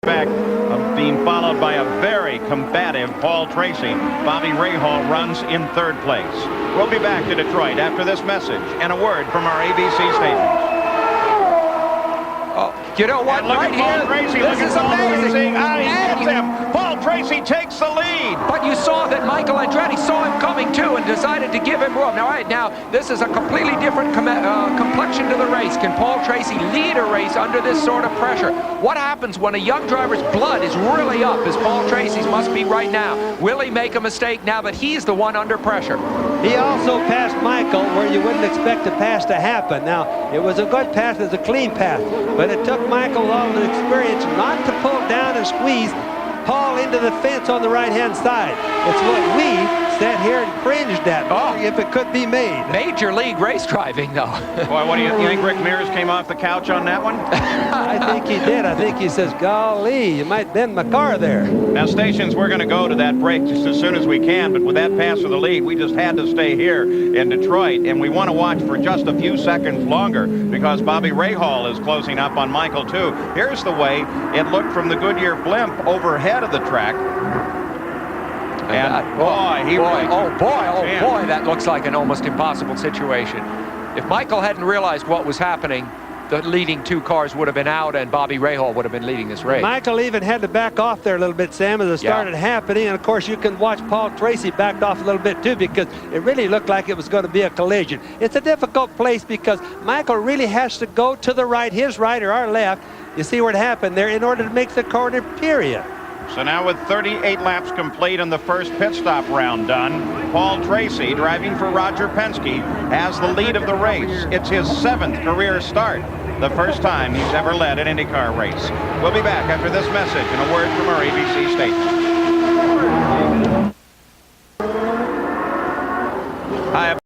respect of being followed by a very combative Paul Tracy. Bobby Rahal runs in third place. We'll be back to Detroit after this message and a word from our ABC stations. Oh, you know what? And look right at Paul here, Tracy. this Look is at Paul amazing. Tracy. Ah, he And gets him. Paul Tracy takes the lead. But you saw that Michael Andretti saw him coming too and decided to give him room. Now, this is a completely different complexion to the race. Can Paul Tracy lead a race under this sort of pressure? What happens when a young driver's blood is really up, as Paul Tracy's must be right now? Will he make a mistake now that he's the one under pressure? He also passed Michael where you wouldn't expect a pass to happen. Now, it was a good pass, it was a clean pass, but it took Michael all the experience not to pull down and squeeze Paul into the fence on the right-hand side. It's what we sat here and cringed at, if it could be made. Major league race driving, though. Boy, what do you think Rick Mears came off the couch on that one? I think he did. I think he says, golly, you might bend my car there. Now, stations, we're going to go to that break just as soon as we can, but with that pass of the lead, we just had to stay here in Detroit, and we want to watch for just a few seconds longer because Bobby Rahal is closing up on Michael, too. Here's the way it looked from the Goodyear blimp overhead of the track. And boy, that looks like an almost impossible situation. If Michael hadn't realized what was happening, the leading two cars would have been out and Bobby Rahal would have been leading this race. Michael even had to back off there a little bit, Sam, as it started happening. And of course, you can watch Paul Tracy backed off a little bit too, because it really looked like it was going to be a collision. It's a difficult place because Michael really has to go to the right, his right or our left. You see what happened there in order to make the corner, period. So now with 38 laps complete and the first pit stop round done, Paul Tracy, driving for Roger Penske, has the lead of the race. It's his 7th career start, the first time he's ever led an IndyCar race. We'll be back after this message and a word from our ABC station. Hi.